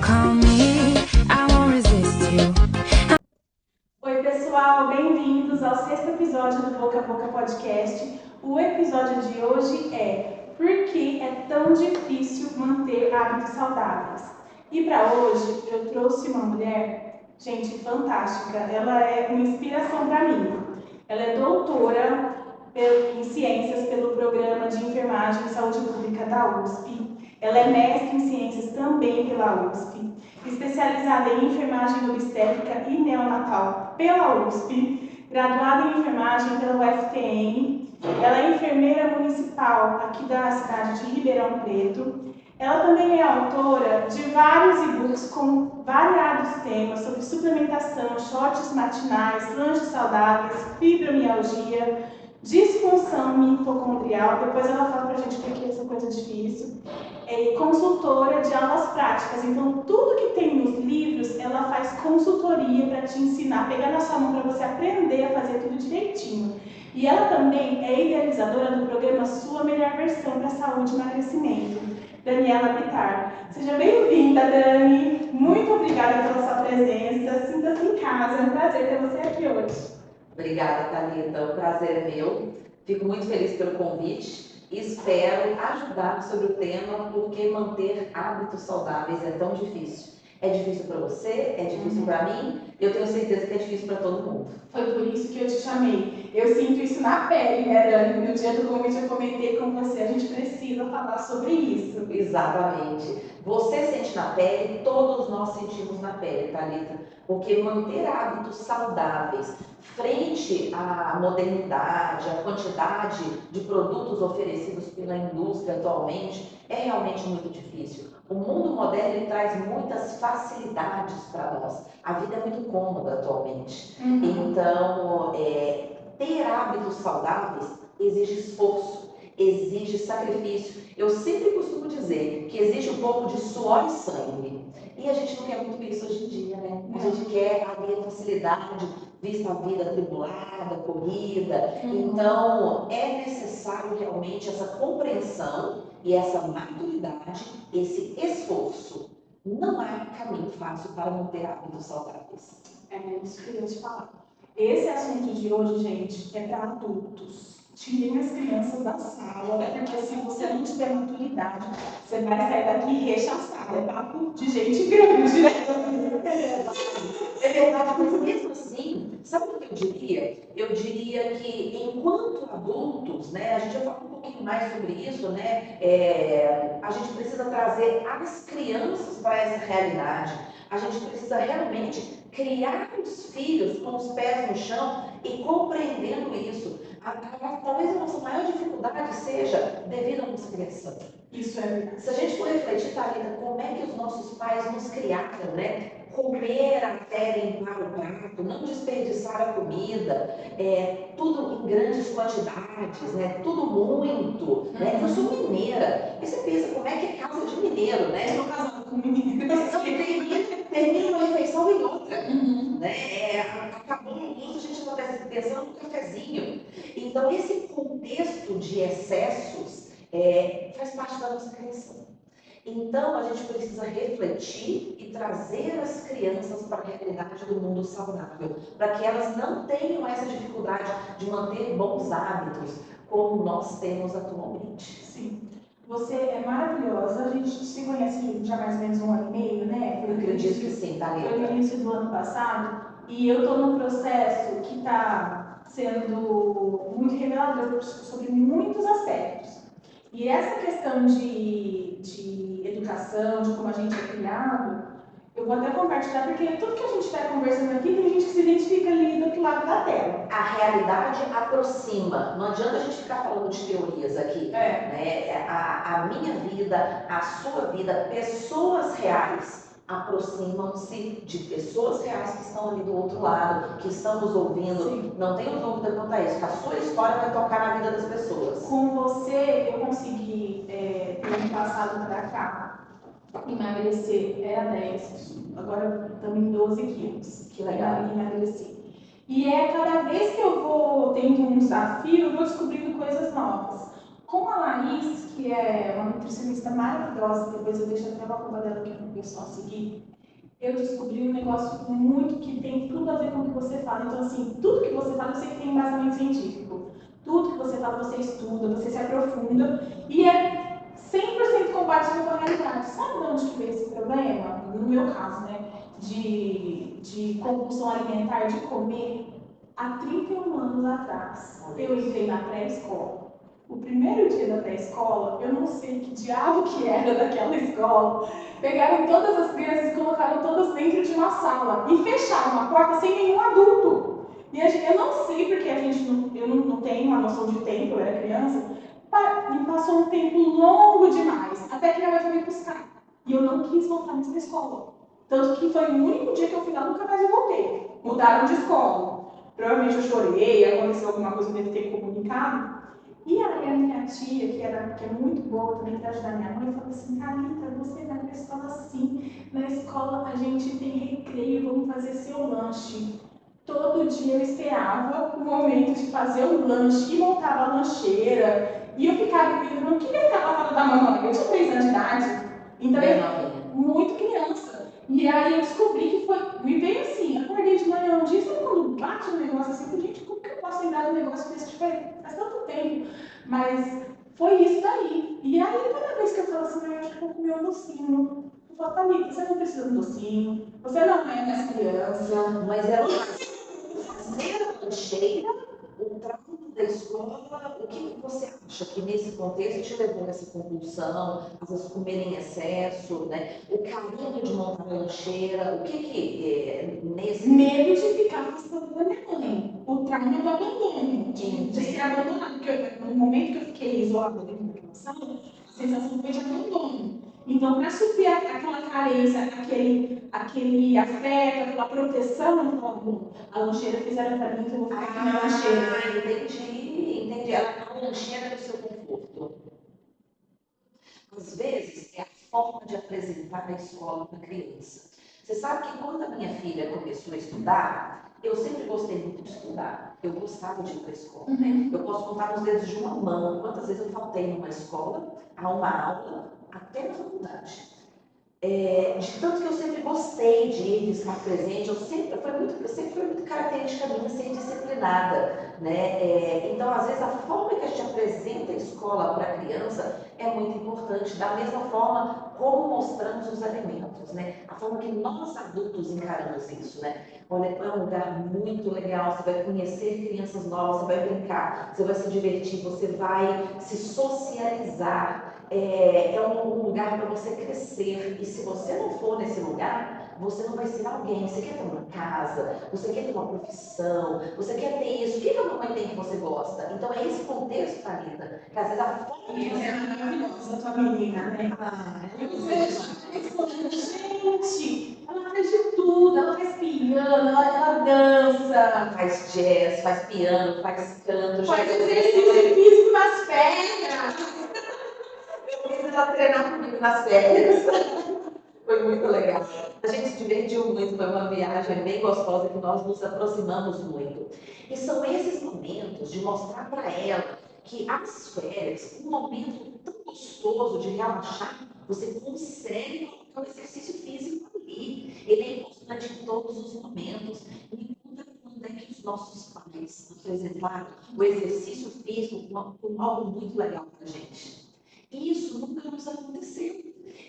call me, I won't resist you. Oi pessoal, bem-vindos ao 6º episódio do Boca a Boca Podcast. O episódio de hoje é Por que é tão difícil manter hábitos saudáveis? E para hoje eu trouxe uma mulher, gente, fantástica. Ela é uma inspiração para mim. Ela é doutora em ciências pelo programa de enfermagem e saúde pública da USP. Ela é mestre em ciências também pela USP, especializada em enfermagem obstétrica e neonatal pela USP, graduada em enfermagem pela UFTM. Ela é enfermeira municipal aqui da cidade de Ribeirão Preto. Ela também é autora de vários e-books com variados temas sobre suplementação, shots matinais, lanches saudáveis, fibromialgia, disfunção mitocondrial. Depois ela fala pra gente porque essa coisa é difícil. É consultora de aulas práticas. Então, tudo que tem nos livros, ela faz consultoria para te ensinar, pegar na sua mão para você aprender a fazer tudo direitinho. E ela também é idealizadora do programa Sua Melhor Versão para Saúde e Emagrecimento, Daniela Pitar. Seja bem-vinda, Dani. Muito obrigada pela sua presença. Sinta-se em casa. É um prazer ter você aqui hoje. Obrigada, Thalita. O prazer é meu. Fico muito feliz pelo convite e espero ajudar sobre o tema por que manter hábitos saudáveis é tão difícil. É difícil para você, é difícil para mim, eu tenho certeza que é difícil para todo mundo. Foi por isso que eu te chamei. Eu sinto isso na pele, né, Dani? No dia do convite eu comentei com você, a gente precisa falar sobre isso. Exatamente. Você sente na pele, todos nós sentimos na pele, Thalita, porque manter hábitos saudáveis frente à modernidade, à quantidade de produtos oferecidos pela indústria atualmente, é realmente muito difícil. O mundo moderno ele traz muitas facilidades para nós. A vida é muito cômoda atualmente. Então, ter hábitos saudáveis exige esforço, exige sacrifício. Eu sempre costumo dizer que exige um pouco de suor e sangue. E a gente não quer muito isso hoje em dia, né? A gente quer a facilidade, vista a vida atribulada, corrida. Então, é necessário realmente essa compreensão e essa maturidade, esse esforço. Não há caminho fácil para manter hábitos saudáveis. É isso que eu ia te falar. Esse assunto de hoje, gente, é para adultos. Tirem as crianças da sala, porque se você não tiver maturidade, você vai sair daqui rechaçado. É papo de gente grande, né? É verdade, mas mesmo assim, sabe o que eu diria? Eu diria que enquanto adultos, né, a gente vai falar um pouquinho mais sobre isso, né? A gente precisa trazer as crianças para essa realidade. A gente precisa realmente criar os filhos com os pés no chão e compreendendo isso. Talvez a nossa maior dificuldade seja devido à nossa criação. Isso é verdade. Se a gente for refletir, Thalita, como é que os nossos pais nos criaram, né? Comer até limpar o prato, não desperdiçar a comida, tudo em grandes quantidades, né? Tudo muito, né? Eu sou mineira, e você pensa como é que é casa de mineiro, né? Eu sou casada com menina. Então, termina uma refeição e outra, né? Acabou o almoço, a gente está pensando no cafezinho. Então, esse contexto de excessos faz parte da nossa criação. Então, a gente precisa refletir e trazer as crianças para a realidade do mundo saudável, para que elas não tenham essa dificuldade de manter bons hábitos, como nós temos atualmente. Sim. Você é maravilhosa, a gente se conhece já mais ou menos 1 ano e meio, né? Eu acredito que sim, Thalita. Foi no início do ano passado, e eu estou num processo que está sendo muito revelador sobre muitos aspectos. E essa questão de educação, de como a gente é criado, eu vou até compartilhar, porque tudo que a gente está conversando aqui, tem gente que se identifica ali do outro lado da tela. A realidade aproxima, não adianta a gente ficar falando de teorias aqui. Né? A minha vida, a sua vida, pessoas reais aproximam-se de pessoas reais que estão ali do outro lado, que estão nos ouvindo. Sim. Não tenho dúvida quanto a isso, que a sua história vai tocar na vida das pessoas. Com você, eu consegui, do ano passado para cá, emagrecer. Era 10, agora estamos em 12 quilos. Que legal. Emagreci. E cada vez que eu vou tendo um desafio, eu vou descobrindo coisas novas. Com a Laís, que é uma nutricionista maravilhosa, depois eu deixo até uma conta dela aqui para o pessoal seguir, eu descobri um negócio muito que tem tudo a ver com o que você fala. Então, assim, tudo que você fala, eu sei que tem embasamento científico. Tudo que você fala, você estuda, você se aprofunda e é 100% compatível com a realidade. Sabe de onde que veio esse problema? No meu caso, né? De compulsão alimentar, de comer. Há 31 anos atrás, eu entrei na pré-escola. O primeiro dia da pré-escola, eu não sei que diabo que era daquela escola, pegaram todas as crianças e colocaram todas dentro de uma sala e fecharam a porta sem nenhum adulto. E eu não sei porque eu não tenho uma noção de tempo, eu era criança, me passou um tempo longo demais, até que minha mãe foi me buscar. E eu não quis voltar mais para a escola. Tanto que foi o único dia que eu fui lá, nunca mais eu voltei. Mudaram de escola. Provavelmente eu chorei, aconteceu alguma coisa que eu devo ter comunicado. E aí a minha tia, que é muito boa também para ajudar minha mãe, falou assim, Thalita, você vai para a escola sim. Na escola a gente tem recreio, vamos fazer seu lanche. Todo dia eu esperava o momento de fazer o lanche e montava a lancheira. E eu ficava, eu não queria ficar na sala da mamãe, eu tinha 3 anos de idade. Então eu muito criança. E aí eu descobri que foi, me veio assim, acordei de manhã um dia, sabe quando bate um negócio assim, gente, como que eu posso lembrar do negócio desse? Faz tanto tempo. Mas foi isso daí. E aí toda vez que eu falo assim, eu acho que eu vou comer um docinho. Eu falo, Thalita, você não precisa de um docinho, você não é mais criança. Mas ela fazer a lancheira, o trauma da escola, o que você acha que nesse contexto te levou a essa compulsão, às vezes comer em excesso, né? O carinho de montar a lancheira, o que nesse... Medo de ficar afastado da minha mãe, o trauma do abandono, de ser abandonado, porque no momento que eu fiquei isolada dentro daquela sala, a sensação foi de abandono. Então, para suprir aquela carência, aquele afeto, aquela proteção, eu falava, bom, a lancheira fizeram para mim, então eu vou ficar aqui na lancheira. Entendi. A lancheira era o seu conforto. Às vezes, é a forma de apresentar a escola para a criança. Você sabe que quando a minha filha começou a estudar, eu sempre gostei muito de estudar. Eu gostava de ir para a escola. Eu posso contar nos dedos de uma mão quantas vezes eu faltei numa escola, a uma aula, até na faculdade. De tanto que eu sempre gostei de ir, de estar presente, sempre foi muito característica minha ser disciplinada, né? Então, às vezes, a forma que a gente apresenta a escola para a criança é muito importante, da mesma forma como mostramos os alimentos, né? A forma que nós adultos encaramos isso, né? Olha, é um lugar muito legal, você vai conhecer crianças novas, você vai brincar, você vai se divertir, você vai se socializar. É um lugar para você crescer. E se você não for nesse lugar, você não vai ser alguém. Você quer ter uma casa, você quer ter uma profissão, você quer ter isso. O que a mamãe tem que você gosta? Então é esse contexto, Thalita, que às vezes a forma de Essa é maravilhosa, tua menina, né? Eu vejo, gente, ela faz de tudo, ela faz piano, ela dança, faz jazz, faz piano, faz canto, faz exercício físico nas férias. Ela treinar comigo nas férias. Foi muito legal. A gente se divertiu muito, foi uma viagem bem gostosa que nós nos aproximamos muito. E são esses momentos de mostrar para ela que as férias, um momento tão gostoso de relaxar, você consegue colocar o exercício físico ali. Ele é importante em todos os momentos. E quando é que os nossos pais apresentaram o exercício físico como algo muito legal para a gente? Isso nunca nos aconteceu.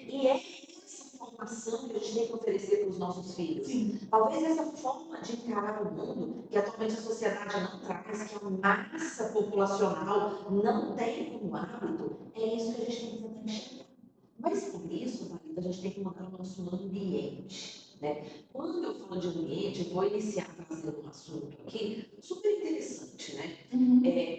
E é essa formação que a gente tem que oferecer para os nossos filhos. Sim. Talvez essa forma de encarar o mundo, que atualmente a sociedade não traz, que a massa populacional não tem como hábito, é isso que a gente tem que tentar enxergar. Mas por isso, Thalita, a gente tem que mudar o nosso ambiente. Né? Quando eu falo de ambiente, eu vou iniciar trazendo um assunto aqui super interessante, né?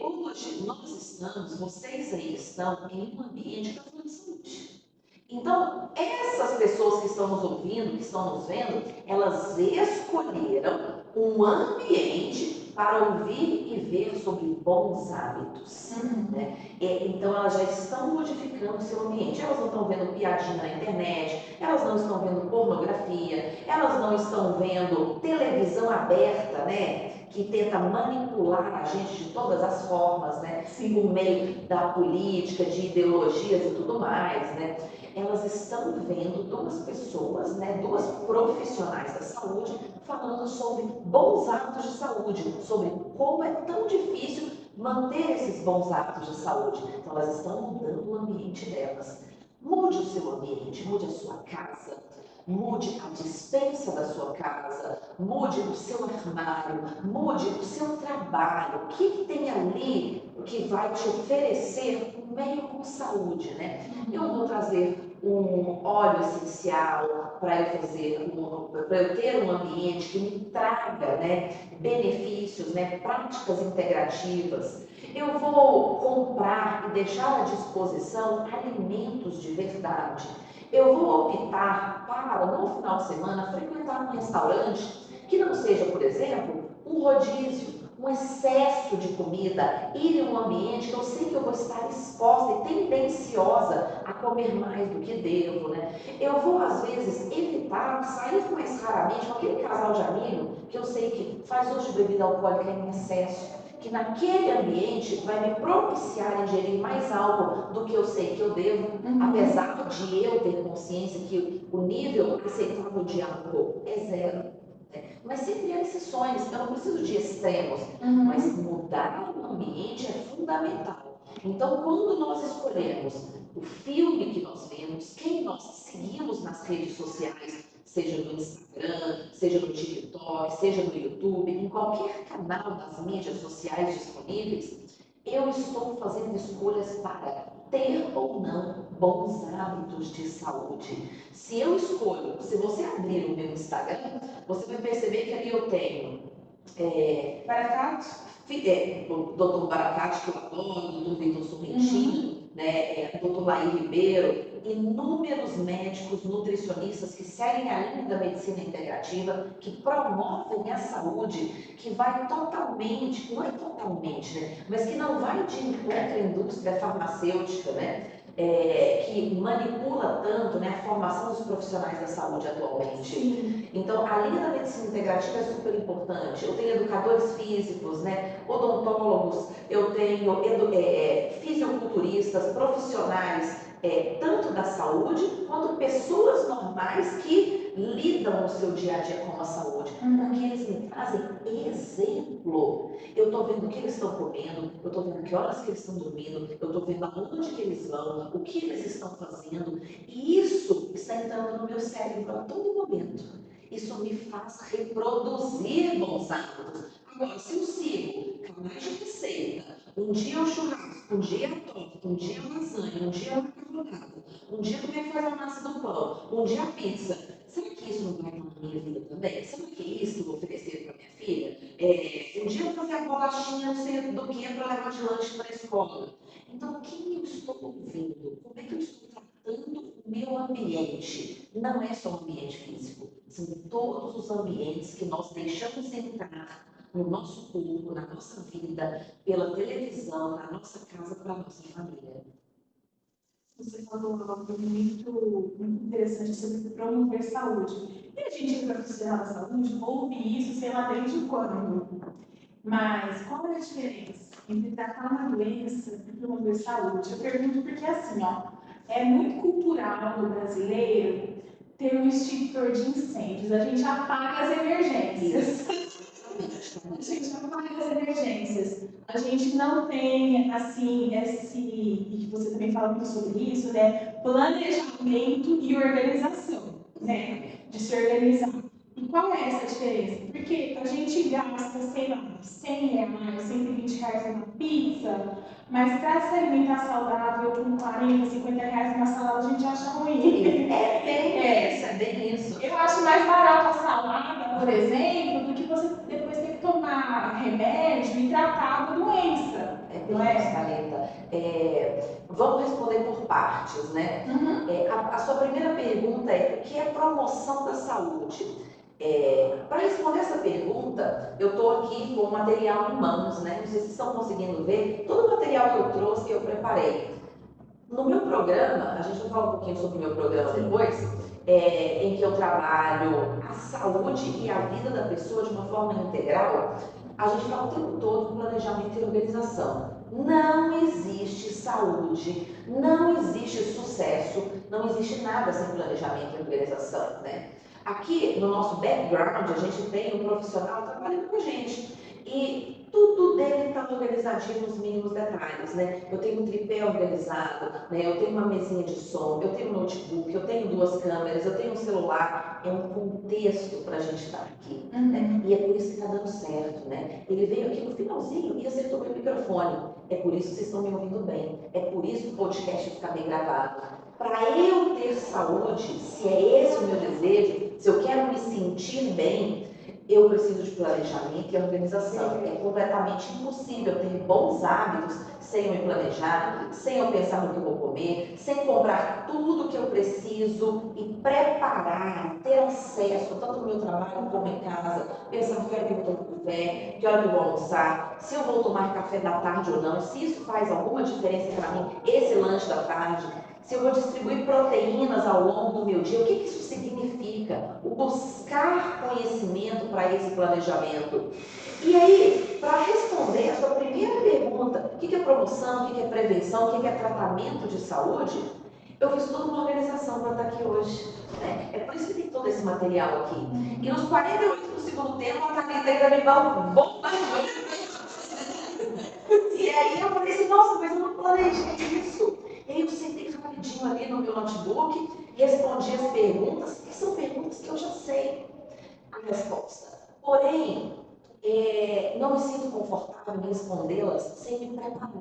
Hoje nós estamos, vocês aí estão em um ambiente que está falando de saúde. Então, essas pessoas que estão nos ouvindo, que estão nos vendo, elas escolheram um ambiente para ouvir e ver sobre bons hábitos. Né? Então elas já estão modificando o seu ambiente. Elas não estão vendo piadinha na internet, elas não estão vendo pornografia, elas não estão vendo televisão aberta, né? Que tenta manipular a gente de todas as formas, né? Sim. Por meio da política, de ideologias e tudo mais, né? Elas estão vendo duas pessoas, né? Duas profissionais da saúde falando sobre bons hábitos de saúde, sobre como é tão difícil manter esses bons hábitos de saúde. Então elas estão mudando o ambiente delas. Mude o seu ambiente, mude a sua casa, mude a despensa da sua casa, mude o seu armário, mude o seu trabalho. O que tem ali que vai te oferecer um meio com saúde, né? Eu vou trazer um óleo essencial para eu ter um ambiente que me traga, né, benefícios, né, práticas integrativas. Eu vou comprar e deixar à disposição alimentos de verdade. Eu vou optar para, no final de semana, frequentar um restaurante que não seja, por exemplo, um rodízio, um excesso de comida, ir em um ambiente que eu sei que eu vou estar exposta e tendenciosa a comer mais do que devo, né? Eu vou, às vezes, evitar sair mais raramente com aquele casal de amigo que eu sei que faz uso de bebida alcoólica em excesso, que naquele ambiente vai me propiciar ingerir mais álcool do que eu sei que eu devo, apesar de eu ter consciência que o nível aceitável de álcool é zero. Mas sempre há exceções, eu não preciso de extremos, mas mudar o ambiente é fundamental. Então, quando nós escolhemos o filme que nós vemos, quem nós seguimos nas redes sociais, seja no Instagram, seja no TikTok, seja no YouTube, em qualquer canal das mídias sociais disponíveis, eu estou fazendo escolhas para ter ou não bons hábitos de saúde. Se eu escolho, se você abrir o meu Instagram, você vai perceber que ali eu tenho Baracate? o Dr. Baracate, que eu adoro, o Dr. Vitor Sorrentino, né, Dr. Laí Ribeiro, inúmeros médicos nutricionistas que seguem a linha da medicina integrativa, que promovem a saúde, que vai totalmente, não é totalmente, né, mas que não vai de encontro à indústria farmacêutica, né, que manipula tanto, né, a formação dos profissionais da saúde atualmente. Sim. Então, a linha da medicina integrativa é super importante. Eu tenho educadores físicos, né, odontólogos, eu tenho fisiculturistas, profissionais, tanto da saúde, quanto pessoas normais que lidam no seu dia a dia com a saúde, porque eles me trazem exemplo. Eu estou vendo o que eles estão comendo, eu estou vendo que horas que eles estão dormindo, eu estou vendo aonde que eles vão, o que eles estão fazendo, e isso está entrando no meu cérebro a todo momento. Isso me faz reproduzir bons hábitos. Agora, se eu sigo canais de receita, um dia é o churrasco, um dia é a torta, um dia é a lasanha, um dia é a macarronada, um dia como é que faz a massa do pão, um dia a pizza, será que isso não vai estar na minha vida também? Será que é isso que eu vou oferecer para minha filha? Um dia eu vou fazer a bolachinha, não sei do que, para levar de lanche para a escola. Então, quem eu estou ouvindo? Como é que eu estou tratando o meu ambiente? Não é só o ambiente físico, são todos os ambientes que nós deixamos entrar no nosso corpo, na nossa vida, pela televisão, na nossa casa, para a nossa família. Você falou algo muito interessante sobre promover saúde. E a gente, profissional da saúde, ouve isso, sei lá, desde quando? Mas qual é a diferença entre tratar uma doença e promover saúde? Eu pergunto porque, assim, ó, é muito cultural do brasileiro ter um extintor de incêndios. A gente apaga as emergências. A gente apaga as emergências. A gente não tem, assim, e você também fala muito sobre isso, né? Planejamento e organização, né? De se organizar. E qual é essa diferença? Porque a gente gasta, sei lá, R$100, R$120 numa pizza, mas para se alimentar saudável com R$40, R$50 numa salada, a gente acha ruim. É bem isso. Eu acho mais barato a salada, por exemplo, do que você depois ter que tomar remédio e tratar a doença. Não é, Thalita? Vamos responder por partes, né? A sua primeira pergunta é o que é promoção da saúde? Para responder essa pergunta, eu estou aqui com o material em mãos, né? Não sei se estão conseguindo ver. Todo o material que eu trouxe, eu preparei. No meu programa, a gente vai falar um pouquinho sobre o meu programa depois, em que eu trabalho a saúde e a vida da pessoa de uma forma integral, a gente fala o tempo todo em planejamento e organização. Não existe saúde, não existe sucesso, não existe nada sem planejamento e organização, né? Aqui no nosso background, a gente tem um profissional trabalhando com a gente. E tudo dele está organizadinho nos mínimos detalhes, né? Eu tenho um tripé organizado, né? Eu tenho uma mesinha de som, eu tenho um notebook, eu tenho 2 câmeras, eu tenho um celular. É um contexto para a gente estar aqui, né? E é por isso que está dando certo, né? Ele veio aqui no finalzinho e acertou meu microfone. É por isso que vocês estão me ouvindo bem. É por isso que o podcast fica bem gravado. Para eu ter saúde, se é esse o meu desejo, se eu quero me sentir bem, eu preciso de planejamento e organização. É completamente impossível ter bons hábitos sem eu me planejar, sem eu pensar no que eu vou comer, sem comprar tudo que eu preciso e preparar, ter acesso, tanto no meu trabalho como em casa, pensar que hora que eu vou tomar café, que hora que eu vou almoçar, se eu vou tomar café da tarde ou não, se isso faz alguma diferença para mim, esse lanche da tarde, se eu vou distribuir proteínas ao longo do meu dia, o que isso significa? O buscar conhecimento para esse planejamento. E aí, para responder a sua primeira pergunta, o que é promoção, o que é prevenção, o que é tratamento de saúde, eu fiz toda uma organização para estar aqui hoje. Né? É por isso que tem todo esse material aqui. E nos 48 do segundo tempo, a Thalita ainda me dá um bombardeio. E aí eu falei assim, nossa, mas eu não planejei isso. E aí eu sentei rapidinho ali no meu notebook, respondi as perguntas, que são perguntas que eu já sei a resposta. Porém, não me sinto confortável em respondê-las sem me preparar.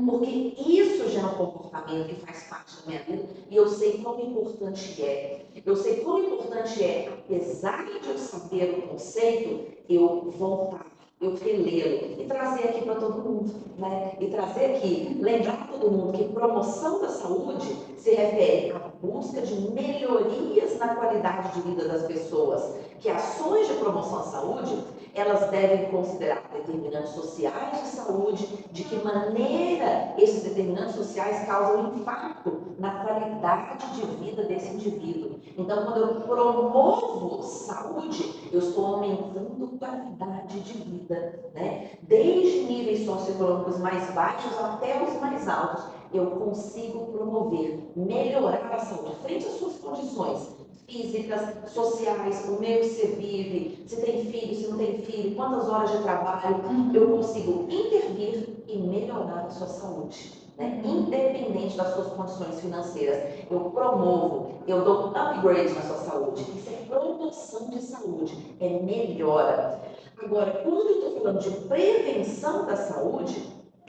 Porque isso já é um comportamento que faz parte da minha vida e eu sei quão importante é. Eu sei quão importante é, apesar de eu saber o conceito, eu voltar, eu relê-lo e trazer aqui para todo mundo, né? E trazer aqui, lembrar todo mundo que promoção da saúde se refere à busca de melhorias na qualidade de vida das pessoas, que ações de promoção à saúde elas devem considerar determinantes sociais de saúde, de que maneira esses determinantes sociais causam impacto na qualidade de vida desse indivíduo. Então, quando eu promovo saúde, eu estou aumentando qualidade de vida, né? Desde níveis socioeconômicos mais baixos até os mais altos, eu consigo promover, melhorar a saúde frente às suas condições físicas, sociais, o meio que você vive, se tem filho, se não tem filho, quantas horas de trabalho, eu consigo intervir e melhorar a sua saúde, né? Independente das suas condições financeiras. Eu promovo, eu dou upgrade na sua saúde. Isso é promoção de saúde, é melhora. Agora, quando eu estou falando de prevenção da saúde,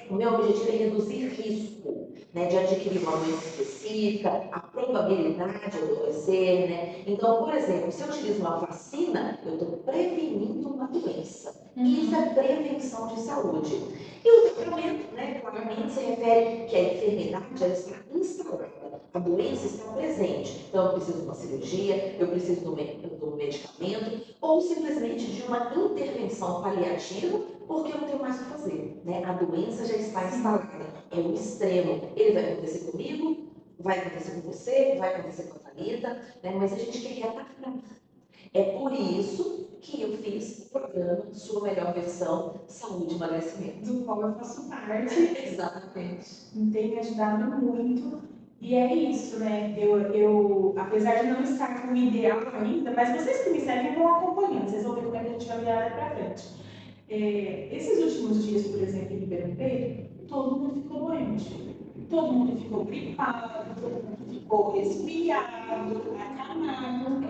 o meu objetivo é reduzir risco, né, de adquirir uma doença específica, a probabilidade de adoecer, né? Então, por exemplo, se eu utilizo uma vacina, eu estou prevenindo uma doença. Isso é prevenção de saúde. E o tratamento, né, claramente se refere que a enfermidade ela está instalada, a doença está presente. Então, eu preciso de uma cirurgia, eu preciso do medicamento, ou simplesmente de uma intervenção paliativa, porque eu não tenho mais o que fazer, né? A doença já está instalada, é o extremo. Ele vai acontecer comigo, vai acontecer com você, vai acontecer com a Thalita, né? Mas a gente quer atacar. É por isso que eu fiz o programa Sua Melhor Versão Saúde e Emagrecimento. Do qual eu faço parte. Exatamente. Tem me ajudado muito. E é isso, né? Apesar de não estar com o ideal ainda, mas vocês que me seguem vão acompanhando, vocês vão ver como é que a gente vai virar para frente. Esses últimos dias, por exemplo, em Ribeirão Preto, todo mundo ficou doente. Todo mundo ficou gripado, todo mundo ficou resfriado, acamado.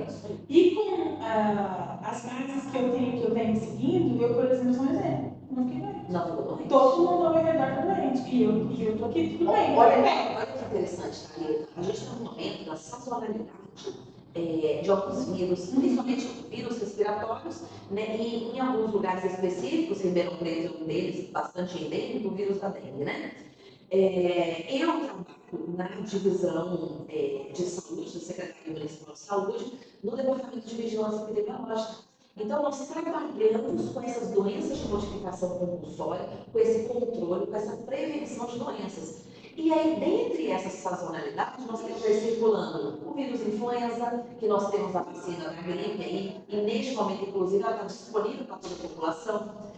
E com as bases que eu venho seguindo, eu, por exemplo, sou um exemplo. Não fiquei doente. Não ficou doente? Todo mundo ao meu redor está doente. E eu tô aqui tudo bem. Olha que interessante, Thalita. A gente está num momento da sazonalidade de alguns vírus, principalmente vírus respiratórios, né? E em alguns lugares específicos, Ribeirão Preto é um deles, bastante endêmico, o vírus da dengue, né? Eu trabalho na divisão de saúde, da Secretaria Municipal de Saúde, no Departamento de Vigilância Epidemiológica. Então, nós trabalhamos com essas doenças de modificação compulsória, com esse controle, com essa prevenção de doenças. E aí, dentre essas sazonalidades, nós temos aí circulando o vírus influenza, que nós temos a vacina da gripe aí, e neste momento, inclusive, ela está disponível para toda a população.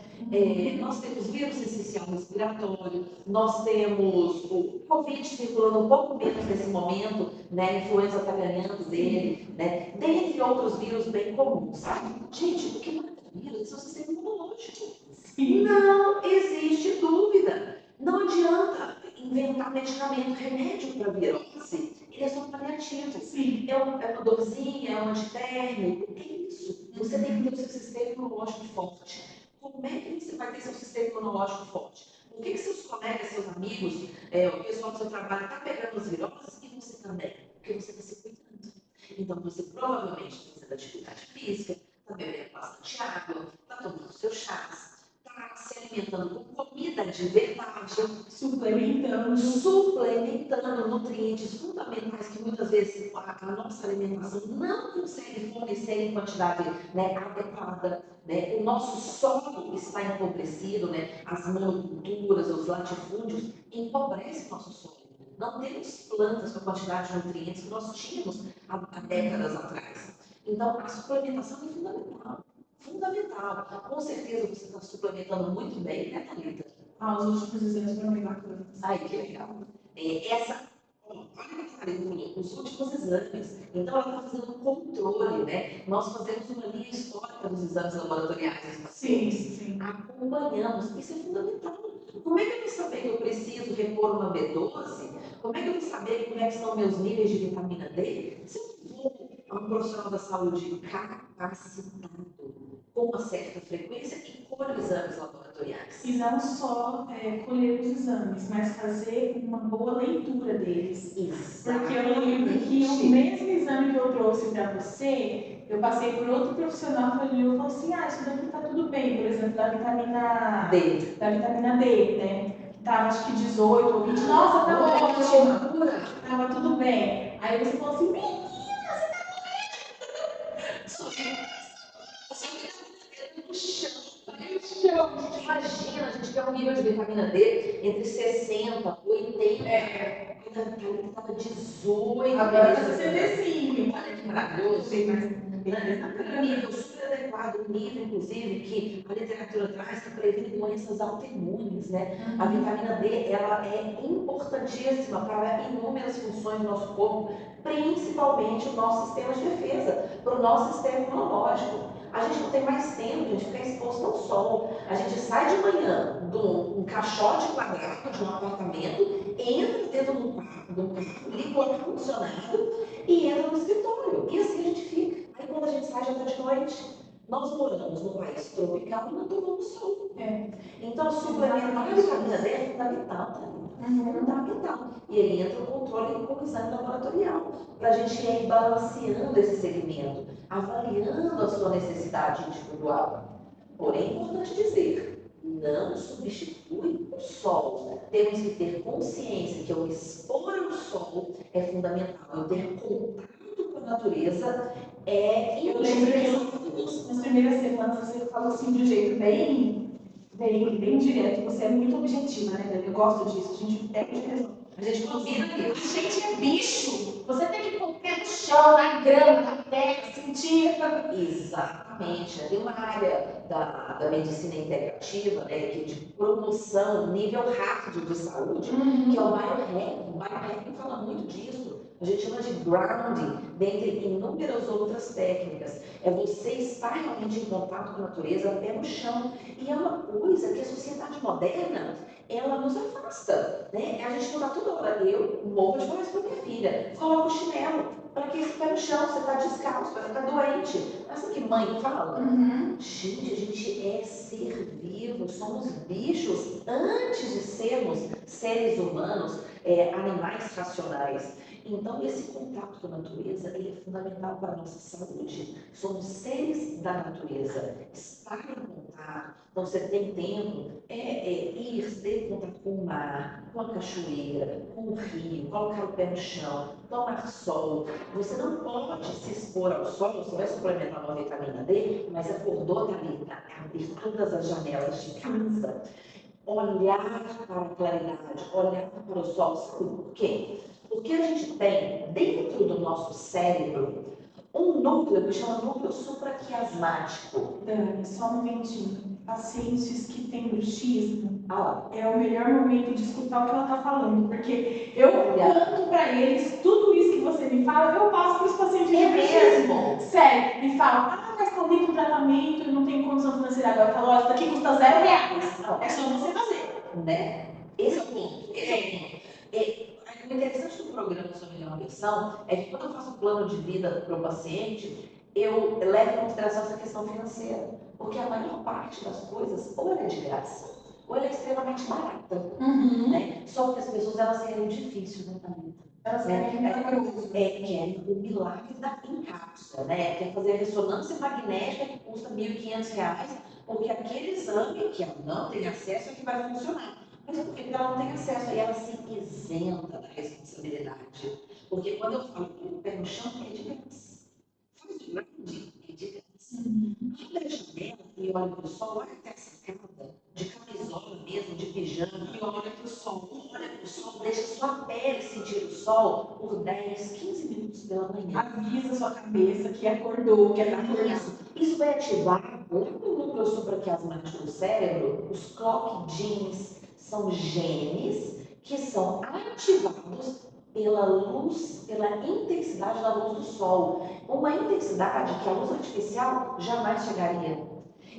Nós temos vírus essencial respiratório, nós temos o Covid circulando um pouco menos nesse momento, né? A influenza está ganhando dele, né? Dentre outros vírus bem comuns. Gente, o que maravilha, isso é o sistema imunológico. Não existe dúvida. Não adianta inventar medicamento, remédio para virose. Ele é só paliativo. Sim. É uma dorzinha, é um antitérmico. É isso. Você tem que ter o seu sistema imunológico forte. Como é que você vai ter seu sistema imunológico forte? Por que seus colegas, seus amigos, o pessoal do seu trabalho está pegando as viroses e você também? Porque você está se cuidando. Então, você provavelmente está fazendo atividade física, está bebendo bastante água, está tomando seus chás, está se alimentando com comida de verdade, suplementando nutrientes fundamentais que muitas vezes a nossa alimentação não consegue fornecer em quantidade, né, adequada. Né? O nosso solo está empobrecido, né? As monoculturas, os latifúndios empobrecem o nosso solo. Não temos plantas com a quantidade de nutrientes que nós tínhamos há décadas atrás. Então, a suplementação é fundamental. Fundamental. Com certeza você está suplementando muito bem, né, Thalita? Os últimos exames foram bem bacanas. Ai, que legal. Olha que eu falei, os últimos exames. Então, ela está fazendo um controle, né? Nós fazemos uma linha histórica dos exames laboratoriais dos pacientes. Sim. Acompanhamos. Isso é fundamental. Como é que eu vou saber que eu preciso repor uma B12? Como é que eu vou saber como é que são meus níveis de vitamina D? Se eu vou a um profissional da saúde capacitado, com uma certa frequência e colhe exames laboratoriais. E não só colher os exames, mas fazer uma boa leitura deles. Isso. Porque eu lembro que o mesmo exame que eu trouxe para você, eu passei por outro profissional que olhou e falou assim, isso daqui tá tudo bem, por exemplo, da vitamina D, né? Tava acho que 18 ou 20, nossa, tá ótimo, tava tudo bem. Aí você falou assim, menina, Imagina, a gente quer um nível de vitamina D entre 60 e 80. Ainda estava 18. Agora tá 65. Olha que maravilhoso. Um nível super adequado, um nível, inclusive, que a literatura traz que previne doenças autoimunes, né? A vitamina D, ela é importantíssima para inúmeras funções do nosso corpo, principalmente o nosso sistema de defesa, para o nosso sistema imunológico. A gente não tem mais tempo de ficar exposto ao sol. A gente sai de manhã de um caixote quadrado de um apartamento, entra dentro de um carro, liga o ar-condicionado e entra no escritório. E assim a gente fica. Aí quando a gente sai já está de noite. Nós moramos num país tropical e não tomamos sol. Então, suplementar a vitamina D é fundamental. Fundamental. E aí entra o controle com o exame laboratorial, para a gente ir balanceando esse segmento, avaliando a sua necessidade individual. Porém, é importante dizer, não substitui o sol. Temos que ter consciência que o expor ao sol é fundamental. Eu ter contato com a natureza é Eu lembro que nas primeiras semanas você falou assim de um jeito bem direto. Você é muito objetiva, né, Dani? Eu gosto disso. A gente pega de razão. A gente combina aqui. A gente é bicho. Você tem que pôr o pé no chão, na grama, na terra, sentir. Exatamente. Tem uma área da medicina integrativa, né, que é de promoção, nível rápido de saúde, que é o biohacking. O biohacking fala muito disso. A gente chama de grounding, dentre inúmeras outras técnicas. É você estar realmente em contato com a natureza, pé no chão. E é uma coisa que a sociedade moderna, ela nos afasta, né? A gente não dá toda hora. Eu morro de voz para minha filha. Coloca o chinelo, para que esse pé no chão, você está descalço, vai ficar doente. Mas o que mãe fala? Gente, a gente é ser vivo, somos bichos antes de sermos seres humanos, animais racionais. Então, esse contato com a natureza, ele é fundamental para a nossa saúde. Somos seres da natureza. Estar em contato, então você tem tempo, ir, ter contato com o mar, com a cachoeira, com o rio, colocar o pé no chão, tomar sol. Você não pode se expor ao sol, você vai suplementar uma vitamina D, mas acordou, Thalita, abrir todas as janelas de casa, olhar para a claridade, olhar para o sol. Sabe por quê? Porque a gente tem dentro do nosso cérebro um núcleo que chama núcleo supraquiasmático. Dani, só um momentinho. Pacientes que têm bruxismo, Ah, é o melhor momento de escutar o que ela está falando, porque eu conto para eles tudo isso que você me fala, eu passo para os pacientes de bruxismo. mesmo? Sério, me falam, mas estou dentro do tratamento e não tenho condição financeira agora. Eu falo, olha, isso daqui custa R$0, é só você fazer. Né? Esse é o ponto. Esse é o ponto. O interessante do programa Sua Melhor Versão é que quando eu faço um plano de vida para o paciente, eu levo em consideração essa questão financeira. Porque a maior parte das coisas, ou ela é de graça, ou ela é extremamente barata. Né? Só que as pessoas, elas querem o difícil, né, Thalita? Elas querem milagroso. Querem o milagre da encapsula, né? Quer fazer a ressonância magnética que custa R$1.500, porque aquele exame que ela não tem acesso é que vai funcionar. Mas por que ela não tem acesso? Aí ela se isenta da responsabilidade. Porque quando eu falo com o pé no chão, é de graça. Faz o grande, é de graça. Abre a janela e olha para o sol, olha até a sacada, de camisola mesmo, de pijama, e olha para o sol. Olha para o sol, deixa sua pele sentir o sol por 10, 15 minutos pela manhã. Avisa sua cabeça que acordou, que está acordado. Isso vai ativar lá no núcleo supraquiasmático do cérebro os clock genes. São genes que são ativados pela luz, pela intensidade da luz do sol. Uma intensidade que a luz artificial jamais chegaria.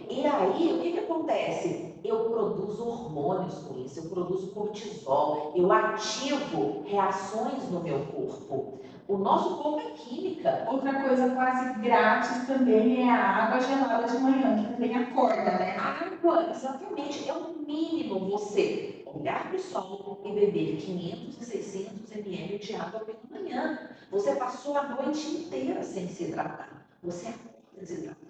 E aí, o que acontece? Eu produzo hormônios com isso, eu produzo cortisol, eu ativo reações no meu corpo. O nosso corpo é química. Outra coisa quase grátis também é a água gelada de manhã, que também acorda, né? Água, exatamente, é o mínimo você olhar para o sol e beber 500 e 600 ml de água pela manhã. Você passou a noite inteira sem se hidratar. Você acorda desidratado.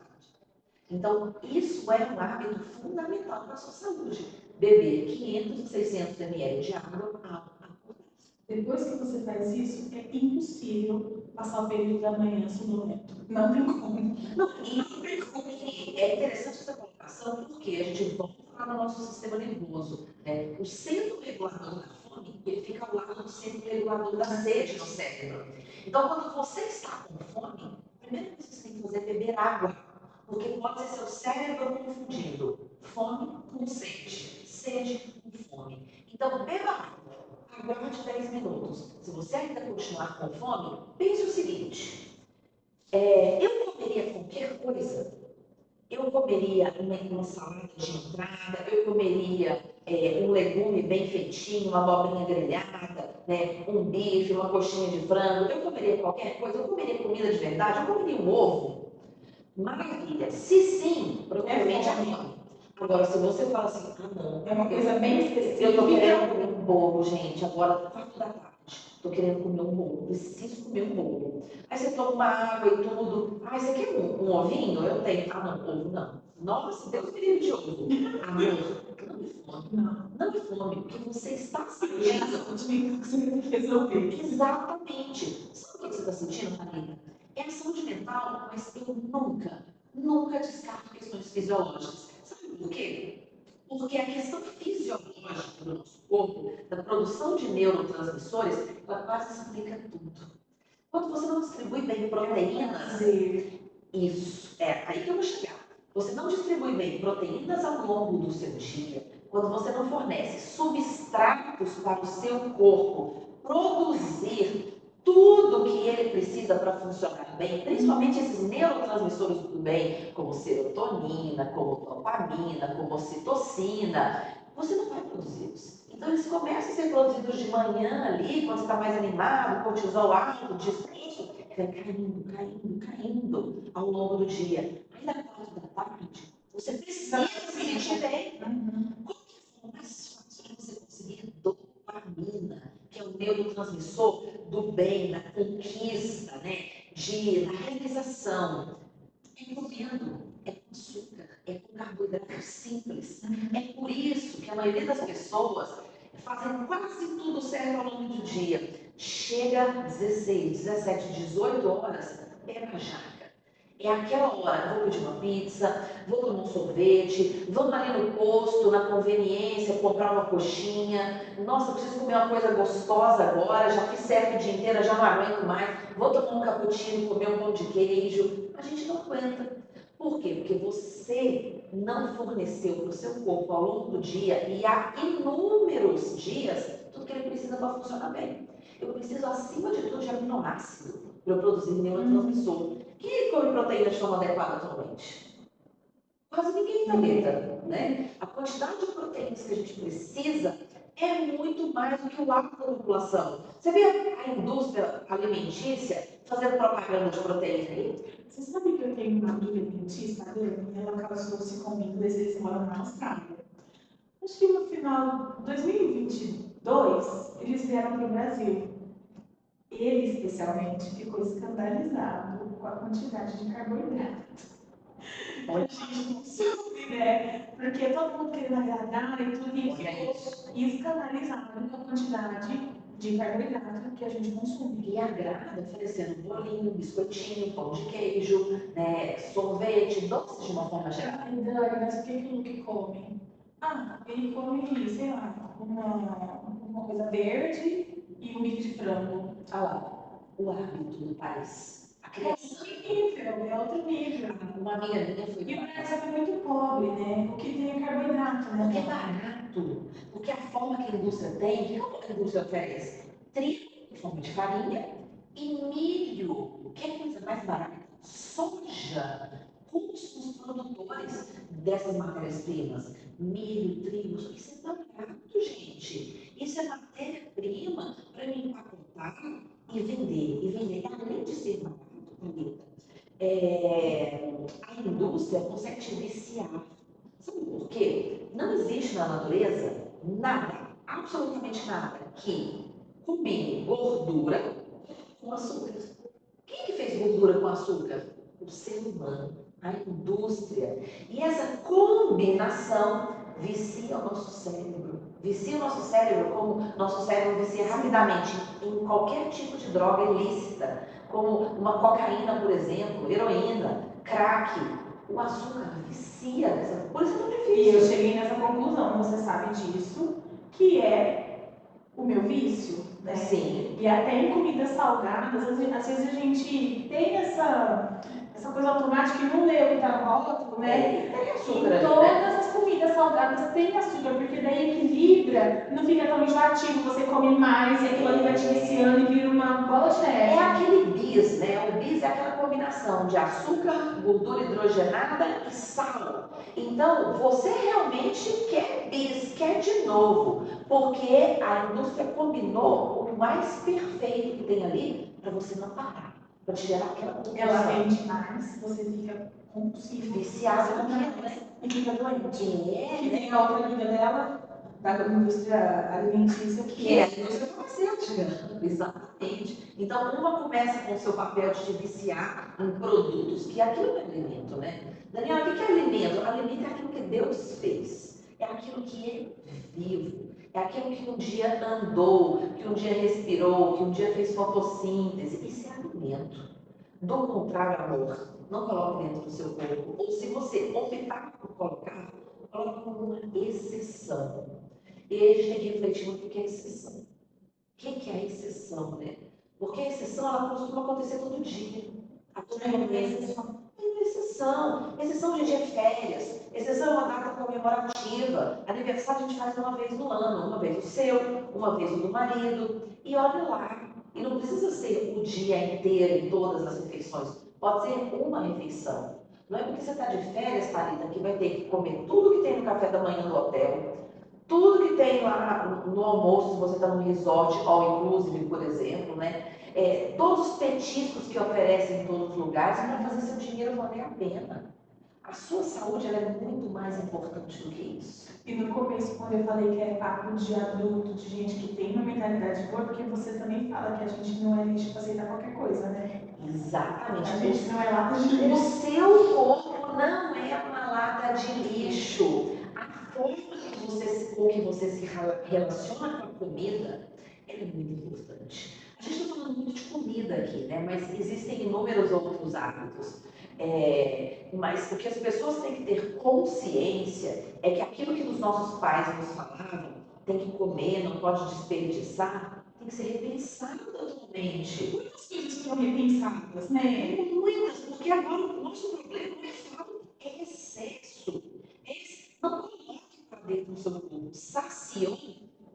Então, isso é um hábito fundamental para a sua saúde. Beber 500 e 600 ml de água ao acordar. Depois que você faz isso, é impossível passar o período da manhã sonolento. Não tem como. Não tem como. É interessante essa colocação porque a gente volta lá no nosso sistema nervoso. Né? O centro regulador da fome, ele fica ao lado do centro regulador da sede no cérebro. Então, quando você está com fome, a primeira coisa que você tem que fazer é beber água. Porque pode ser seu cérebro confundindo fome com sede, sede com fome. Então, beba água. Aguarde 10 minutos. Se você ainda continuar com fome, pense o seguinte: eu comeria qualquer coisa. Eu comeria uma salada de entrada, eu comeria um legume bem feitinho, uma abobrinha grelhada, né, um bife, uma coxinha de frango. Eu comeria qualquer coisa. Eu comeria comida de verdade. Eu comeria um ovo. Maravilha. Se sim, provavelmente é fome. Agora, se você fala assim, não, É uma coisa bem específica. eu tô querendo comer um bolo, gente, agora 4 da tarde. Tô querendo comer um bolo, preciso comer um bolo. Aí você toma uma água e tudo. Você quer um ovinho? Eu tenho. Não, ovo não. Nossa, Deus me livre de ovo. Amor, não me fome. Não me fome, porque você está sentindo. Você tem que resolver. Exatamente. Sabe o que você está sentindo, Thalita? É a saúde mental, mas eu nunca descarto questões fisiológicas. Sabe por quê? Porque a questão fisiológica do nosso corpo, da produção de neurotransmissores, ela quase explica tudo. Quando você não distribui bem proteínas, isso, aí que eu vou chegar. Você não distribui bem proteínas ao longo do seu dia, quando você não fornece substratos para o seu corpo produzir tudo que ele precisa para funcionar bem, principalmente esses neurotransmissores do bem, como serotonina, como dopamina, como ocitocina, você não vai produzi-los. Então eles começam a ser produzidos de manhã ali, quando você está mais animado, cortisol alto, desprezo, vai caindo ao longo do dia. Aí da parte da tarde, você precisa se sentir bem. Qual que é a forma mais fácil de você conseguir dopamina, que é o neurotransmissor do do bem, da conquista, né? Da realização. É comendo, é com açúcar, é com carboidrato simples. É por isso que a maioria das pessoas fazem quase tudo certo ao longo do dia. Chega 16, 17, 18 horas, pega a jaca. É aquela hora, vou pedir uma pizza, vou tomar um sorvete, vamos ali no posto, na conveniência, comprar uma coxinha. Nossa, preciso comer uma coisa gostosa agora, já fiz certo o dia inteiro, já não aguento mais. Vou tomar um cappuccino, comer um pão de queijo. A gente não aguenta. Por quê? Porque você não forneceu para o seu corpo ao longo do dia e há inúmeros dias tudo que ele precisa para funcionar bem. Eu preciso, acima de tudo, de aminoácido para eu produzir neurotransmissor. Quem come proteína de forma adequada atualmente? Quase ninguém, Thalita, né? A quantidade de proteínas que a gente precisa é muito mais do que o hábito da população. Você vê a indústria alimentícia fazendo propaganda de proteína aí? Você sabe que eu tenho uma amiga dentista, Dani, e ela casou-se comigo, eles moram na Austrália. Acho que no final de 2022, eles vieram para o Brasil. Ele, especialmente, ficou escandalizado com a quantidade de carboidrato. A gente não soube, né? Porque todo mundo querendo agradar e tudo, e ficou escandalizado com a quantidade de carboidrato que a gente consome. E agrada oferecendo bolinho, biscoitinho, pão de queijo, né, sorvete, doce de uma forma geral. Ai, Dani, mas o que o Luke come? Ah, ele come, sei lá, uma coisa verde e um bife de frango. Olha lá, o hábito do país. A É criação. outro nível, é outro nível. Uma amiga minha foi E o para Brasil é muito pobre, né? O que tem é carboidrato, porque é né? barato, porque a forma que a indústria tem, o que a indústria oferece? Trigo em forma de farinha e milho. O que é coisa mais barata? Soja. Como são os produtores dessas matérias-primas? Milho, trigo, isso é barato, gente. Isso é matéria-prima para eu empacotar e vender. E vender, além de ser barato, Thalita, a indústria consegue te viciar. Sabe por quê? Não existe na natureza nada, absolutamente nada, que combine gordura com açúcar. Quem que fez gordura com açúcar? O ser humano, a indústria. E essa combinação vicia o nosso cérebro. Vicia o nosso cérebro como nosso cérebro vicia rapidamente em qualquer tipo de droga ilícita, como uma cocaína, por exemplo, heroína, crack. O açúcar vicia dessa. Por isso é tão E eu difícil. cheguei nessa conclusão, você sabe disso, que é o meu vício, né? Sim. E até em comidas salgadas, às vezes a gente tem essa coisa automática que não lê o que está no rótulo, né? Tem açúcar E ali, todas né? as comidas salgadas têm açúcar, porque daí equilibra, não fica tão enjoativo, você come mais e aquilo ali vai te viciando e vira uma bola de neve. É aquele bis, né? O bis é aquela combinação de açúcar, gordura hidrogenada e sal. Então, você realmente quer bis, quer de novo, porque a indústria combinou o mais perfeito que tem ali para você não parar, para te gerar aquela Ela compulsão. vende mais, você fica compulsivo, Viciado você naquilo, compra né? mais e fica doente. Que É, tem a outra amiga dela, da indústria alimentícia, que é a indústria farmacêutica. Exatamente. Então, uma começa com o seu papel de te viciar em produtos, que aquilo é alimento, né? Daniela, o que é alimento? Alimento é aquilo que Deus fez. É aquilo que é vivo. É aquilo que um dia andou, que um dia respirou, que um dia fez fotossíntese. Isso é alimento. Do contrário, amor, não coloque dentro do seu corpo. Ou se você optar por colocar, coloque como uma exceção. E aí a gente tem que refletir muito o que é exceção. O que é a exceção, né? Porque a exceção, ela costuma acontecer todo dia. A todo momento. É uma exceção. Exceção, gente, é férias. Exceção é uma data comemorativa. Aniversário a gente faz uma vez no ano. Uma vez o seu, uma vez o do marido. E olha lá. E não precisa ser o dia inteiro em todas as refeições. Pode ser uma refeição. Não é porque você está de férias, Thalita, que vai ter que comer tudo que tem no café da manhã do hotel, tudo que tem lá no almoço, se você está no resort all inclusive, por exemplo, né? Todos os petiscos que oferecem em todos os lugares para fazer seu dinheiro valer a pena. A sua saúde ela é muito mais importante do que isso. E no começo, quando eu falei que é papo de adulto, de gente que tem uma mentalidade boa, porque você também fala que a gente não é lixo para aceitar qualquer coisa, né? Exatamente. A gente não é lata de O lixo. seu corpo não é uma lata de lixo. A forma que você se relaciona com a comida é muito importante. A gente está falando muito de comida aqui, né? Mas existem inúmeros outros hábitos. Mas o que as pessoas têm que ter consciência é que aquilo que os nossos pais nos falavam, tem que comer, não pode desperdiçar, tem que ser repensado atualmente. Muitas coisas foram repensadas, né? Muitas, porque agora o nosso problema não é falta, é excesso. Não coloque para dentro do seu corpo. Saciou,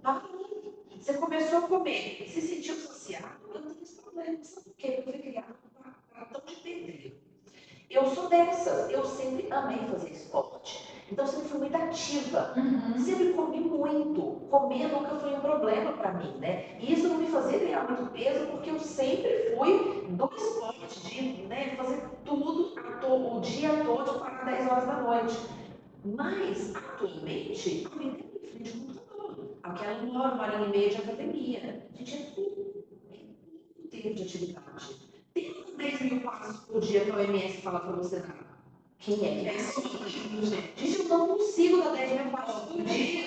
parou. Você começou a comer, se sentiu saciado, eu não tenho esse problema. Sabe por quê? Porque eu fui criada para tão de pedreiro. Eu sou dessas, eu sempre amei fazer esporte. Então, sempre fui muito ativa. Sempre comi muito. Comer nunca foi um problema para mim, né? E isso não me fazia ganhar muito peso, porque eu sempre fui do esporte, de fazer tudo o dia todo, parar 10 horas da noite. Mas, atualmente, eu me tenho em frente ao computador. Aquela 1 hora e meia de academia. A gente é pouco tempo de atividade. Tem 10 mil passos por dia que a OMS fala para você dar. Quem é que é isso? Gente, eu não consigo dar 10 mil passos por dia.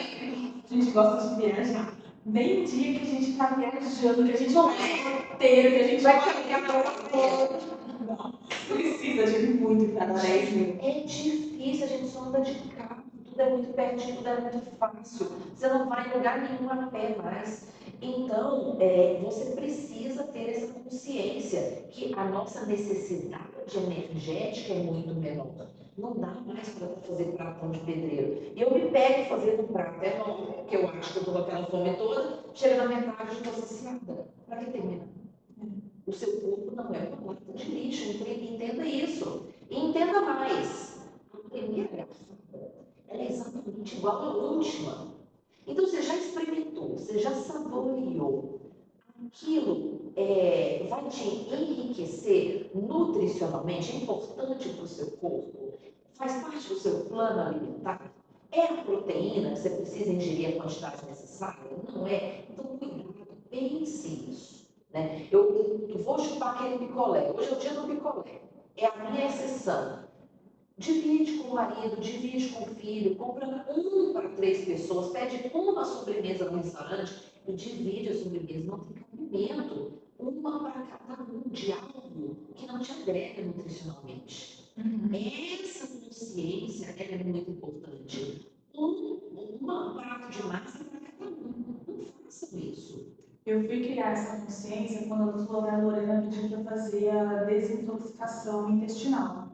A gente gosta de viajar. Nem dia que a gente tá viajando, que a gente vai no roteiro, que a gente vai carregar na hora. Não, precisa de muito para dar 10 mil. É difícil, a gente só anda de carro, tudo é muito pertinho, tudo é muito fácil. Você não vai em lugar nenhum a pé mais. Então, você precisa ter essa consciência que a nossa necessidade energética é muito menor. Não dá mais para fazer pratão de pedreiro. E eu me pego fazendo um prato enorme, porque eu acho que eu estou com aquela fome toda, chega na metade e estou saciada. Para que terminar? O seu corpo não é uma lata de lixo, entenda isso. E entenda mais, a primeira garrafa, ela é exatamente igual à última. Então você já experimentou, você já saboreou. Aquilo vai te enriquecer nutricionalmente, é importante para o seu corpo, faz parte do seu plano alimentar. É a proteína que você precisa ingerir a quantidade necessária? Não é? Então, cuidado, pense nisso. Né? Eu vou chupar aquele picolé. Hoje é o dia do picolé. É a minha exceção. Divide com o marido, divide com o filho, compra para 3 pessoas, pede uma sobremesa no restaurante e divide a sobremesa. Não tem cabimento. Uma para cada um de algo que não te agrega nutricionalmente. Essa consciência é muito importante. Um prato de massa para cada um. Não façam isso. Eu fui criar essa consciência quando a doutora Lorena pediu para fazer a desintoxicação intestinal.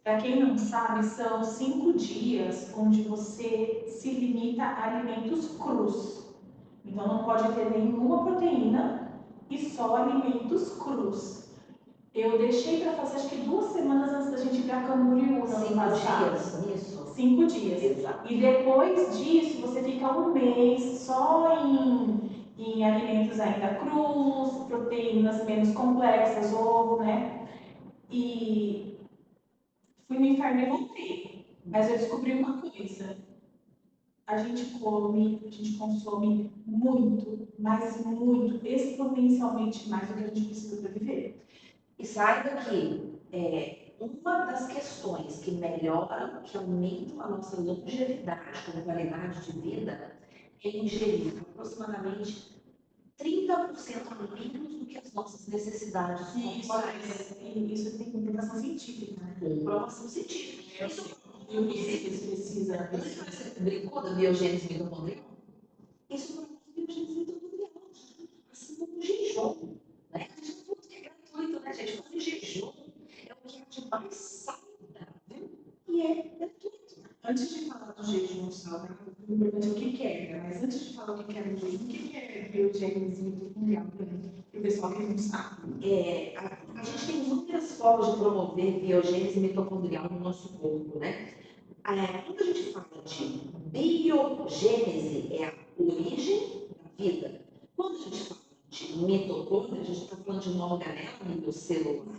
Para quem não sabe, são 5 dias onde você se limita a alimentos crus. Então não pode ter nenhuma proteína e só alimentos crus. Eu deixei para fazer acho que 2 semanas antes da gente ir para Camboriú no ano passado. 5 dias, isso? 5 dias. Exato. E depois disso, você fica 1 mês só em alimentos ainda crus, proteínas menos complexas, ovo, né? E fui me enfermar e voltei. Mas eu descobri uma coisa. A gente consome muito, mas muito, exponencialmente mais do que a gente precisa para viver. E saiba que uma das questões que melhoram, que aumentam a nossa longevidade com qualidade de vida, é ingerir aproximadamente 30% a menos do que as nossas necessidades corporais. Isso tem comprovação científica, né? Comprovação científica. E o que eles precisam? Você brincou da biogênese mitocondrial? Isso não é biogênese mitocondrial. Assim como o jejum. Né? A gente não é gratuito, né, gente? Fazer jejum é o que é de mais saudável e é gratuito. Antes de falar do jejum saudável, eu me pergunto o que é, mas antes de falar o que é o jejum, o que é biogênese mitocondrial? Para o pessoal que não sabe. A gente tem inúmeras formas de promover biogênese mitocondrial no nosso corpo, né? Quando a gente fala de biogênese, é a origem da vida. Quando a gente fala de mitocôndria, a gente está falando de uma organela a nível celular,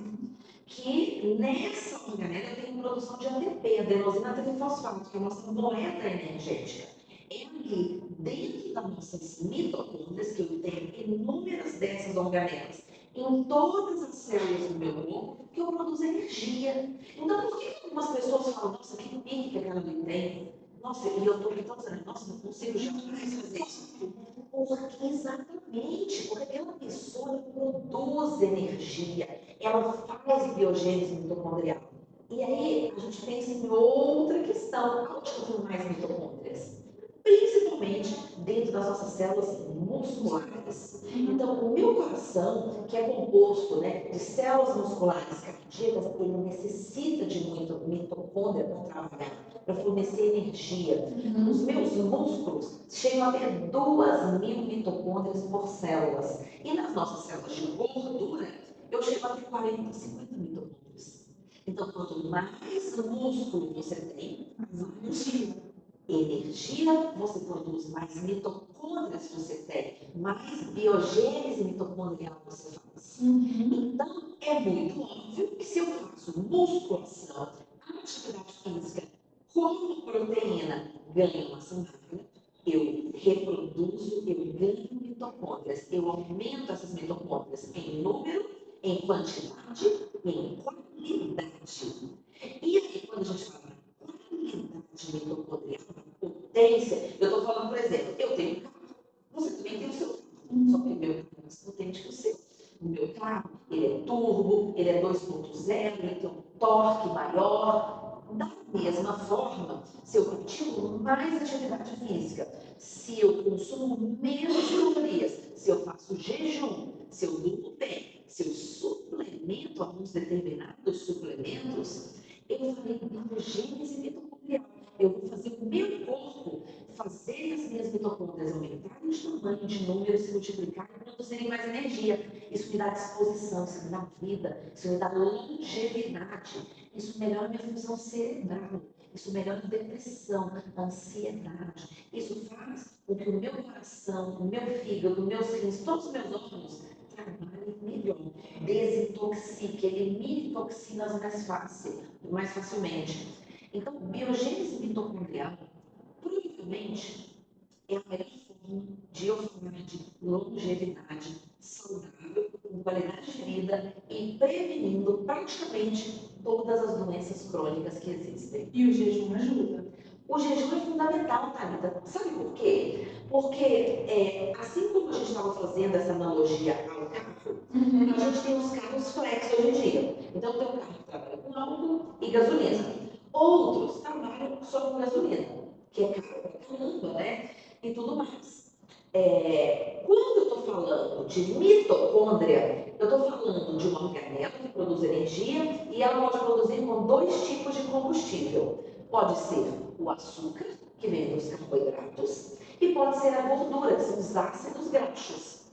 que nessa organela tem um produção de ATP, adenosina trifosfato, que é a nossa moeda energética. É ali, dentro das nossas mitocôndrias, que eu tenho inúmeras dessas organelas, em todas as células do meu corpo, que eu produzo energia. Então, por que algumas pessoas falam, nossa, que pique que aquela ali tem? Nossa, e eu estou pensando, nossa, não consigo jamais fazer isso. Porque, exatamente, porque aquela pessoa produz energia, ela faz biogênese mitocondrial. E aí, a gente pensa em outra questão. Onde eu tenho mais mitocôndrias? Principalmente dentro das nossas células musculares. Então, o meu coração, que é composto, né, de células musculares cardíacas, ele necessita de muita mitocôndria para trabalhar, para fornecer energia. Os meus músculos chegam a ter 2.000 mitocôndrias por células. E nas nossas células de gordura, eu chego a ter 40, 50 mitocôndrias. Então, quanto mais músculo você tem, mais energia você produz, mais mitocôndrias você tem, mais biogênese mitocondrial você faz. Então, é muito óbvio que se eu faço musculação, atividade física, como proteína, ganho massa magra, eu reproduzo, eu ganho mitocôndrias, eu aumento essas mitocôndrias em número, em quantidade e em qualidade. E aí, quando a gente fala qualidade mitocondrial, potência, eu estou falando, por exemplo, eu tenho um carro, você também tem o seu carro, só que o meu carro é mais potente que o seu. O meu carro, ele é turbo, ele é 2.0, ele tem um torque maior. Da mesma forma, se eu pratico mais atividade física, se eu consumo menos calorias, se eu faço jejum, se eu durmo bem, se eu suplemento alguns determinados suplementos, eu farei biogênese mitocondrial. Eu vou fazer o meu corpo fazer as minhas mitocôndrias aumentarem de tamanho, de número, se multiplicarem e produzirem mais energia. Isso me dá disposição, isso me dá vida, isso me dá longevidade, isso melhora a minha função cerebral, isso melhora a depressão, a ansiedade. Isso faz com que o meu coração, o meu fígado, os meus rins, todos os meus órgãos trabalhem melhor, desintoxique, elimine toxinas mais facilmente. Então, biogênese mitocondrial provavelmente é a melhor forma de eu falar de longevidade saudável, com qualidade de vida e prevenindo praticamente todas as doenças crônicas que existem. E o jejum ajuda. O jejum é fundamental, Thalita. Sabe por quê? Porque, assim como a gente estava fazendo essa analogia ao carro, a gente tem os carros flex hoje em dia. Então, tem um carro que trabalha com álcool e gasolina. Outros trabalham só com gasolina, que é caro pra caramba, né? E tudo mais. Quando eu estou falando de mitocôndria, eu estou falando de uma organela que produz energia e ela pode produzir com 2 tipos de combustível. Pode ser o açúcar, que vem dos carboidratos, e pode ser a gordura, que são os ácidos graxos.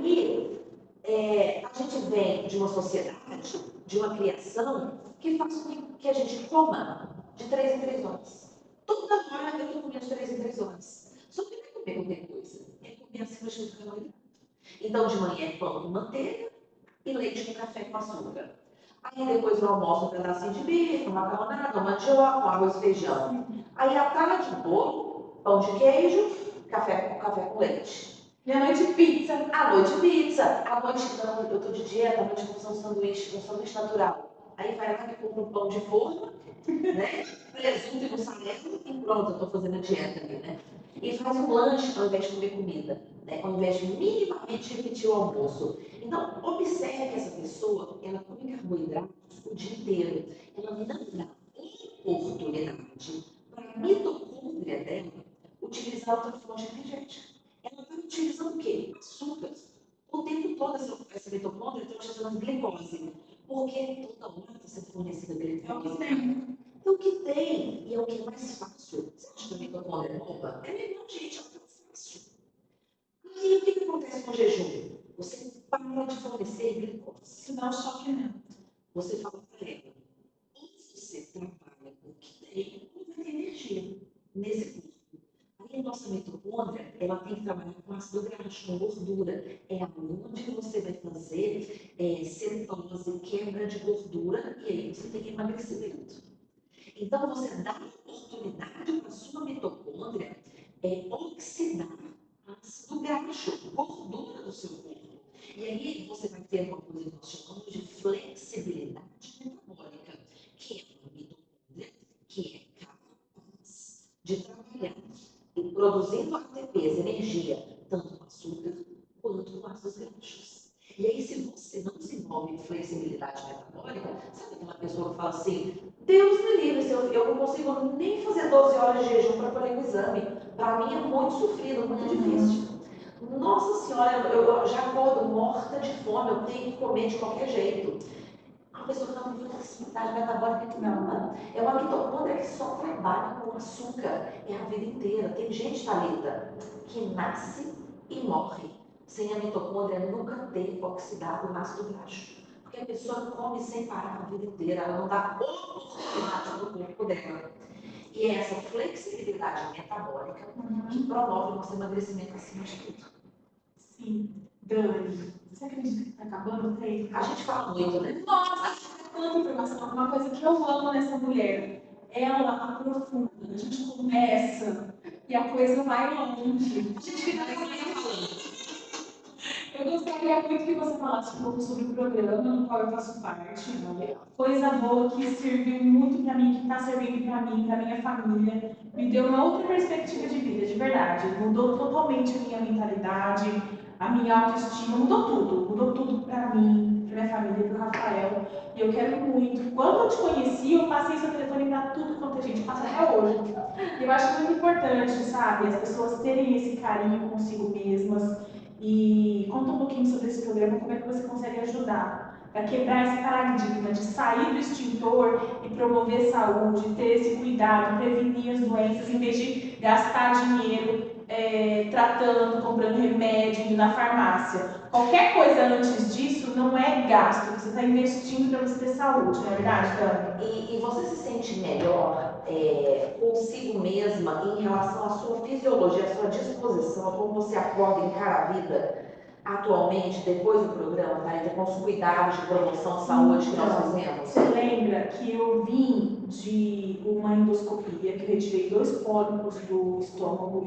E a gente vem de uma sociedade, de uma criação, que faz com que a gente coma de 3 em 3 horas. Toda hora eu estou comendo de 3 em 3 horas. Só que não é comer qualquer coisa, é comer acima de carboidrato. Então, de manhã é pão com manteiga e leite com café com açúcar. Aí depois no almoço um pedacinho de bife, uma macarronada, uma mandioca, um arroz e feijão. Aí à tarde, bolo, pão de queijo, café com leite. E à noite, pizza. À noite, pizza. À noite, não, eu tô de dieta, à noite eu vou fazer um sanduíche natural. Aí vai lá que compra um pão de forma, né? Presunto e mussarela e pronto, eu tô fazendo a dieta ali, né? E faz um lanche ao invés de comer comida, né? Ao invés de minimamente repetir o almoço. Então, observe que essa pessoa, ela come carboidratos o dia inteiro. Ela não dá oportunidade para a mitocôndria dela utilizar outra fonte energética. Ela está utilizando o quê? Açúcares. O tempo todo essa mitocôndria está utilizando glicose. Porque toda hora está sendo fornecida glicose. É o que tem. Então, o que tem, e é o que é mais fácil. Você acha que a mitocôndria é boba? É melhor, gente, é o que é fácil. E o que acontece com o jejum? Você para de fornecer glicose. Isso dá um choque mesmo. Você fala para ela, ou você trabalha com o que tem, ou vai ter energia nesse corpo. Aí a nossa mitocôndria, ela tem que trabalhar com ácido graxo, com gordura. É aonde você vai fazer cetose, quebra de gordura, e aí você tem emagrecimento. Então, você dá oportunidade para a sua mitocôndria oxidar ácido graxo, gordura do seu corpo. E aí você vai ter uma coisa que nós chamamos de flexibilidade metabólica, que é uma mitocôndria que é capaz de trabalhar e produzindo ATPs, energia, tanto com açúcar quanto com ácidos graxos. E aí, se você não desenvolve flexibilidade metabólica, sabe aquela pessoa que fala assim, Deus me livre, se eu não consigo nem fazer 12 horas de jejum para colher o exame. Para mim é muito sofrido, muito difícil. Nossa Senhora, eu já acordo morta de fome, eu tenho que comer de qualquer jeito. Uma pessoa que não tem flexibilidade metabólica que não. É uma mitocôndria que só trabalha com açúcar. É a vida inteira. Tem gente, Thalita, que nasce e morre sem a mitocôndria nunca ter oxidado o ácido graxo. Porque a pessoa come sem parar a vida inteira. Ela não dá oportunidade no corpo dela. E é essa flexibilidade metabólica que promove o nosso emagrecimento acima de tudo. Sim. Dani, você acredita que está acabando o tempo? A gente fala muito, né? Nossa, tanta informação. Uma coisa que eu amo nessa mulher, ela aprofunda. A gente começa e a coisa vai longe. A gente fica falando. Eu gostaria muito que você falasse um pouco sobre o programa no qual eu faço parte. Coisa boa que serviu muito para mim, que está servindo para mim, para minha família. Me deu uma outra perspectiva de vida, de verdade. Mudou totalmente a minha mentalidade, a minha autoestima, mudou tudo para mim, para minha família, para o Rafael. E eu quero muito. Quando eu te conheci, eu passei seu telefone para tudo quanto a gente passa até hoje. E eu acho muito importante, sabe, as pessoas terem esse carinho consigo mesmas. E conta um pouquinho sobre esse programa, como é que você consegue ajudar a quebrar esse paradigma de sair do extintor e promover saúde, ter esse cuidado, prevenir as doenças, em vez de gastar dinheiro tratando, comprando remédio, indo na farmácia. Qualquer coisa antes disso não é gasto, você está investindo para você ter saúde, não é verdade, Dani? E você se sente melhor consigo mesma em relação à sua fisiologia, à sua disposição, a como você acorda e encara a vida atualmente, depois do programa, tá? Com os cuidados de promoção à saúde que nós fizemos? Você lembra que eu vim de uma endoscopia, que eu retirei 2 pólipos do estômago.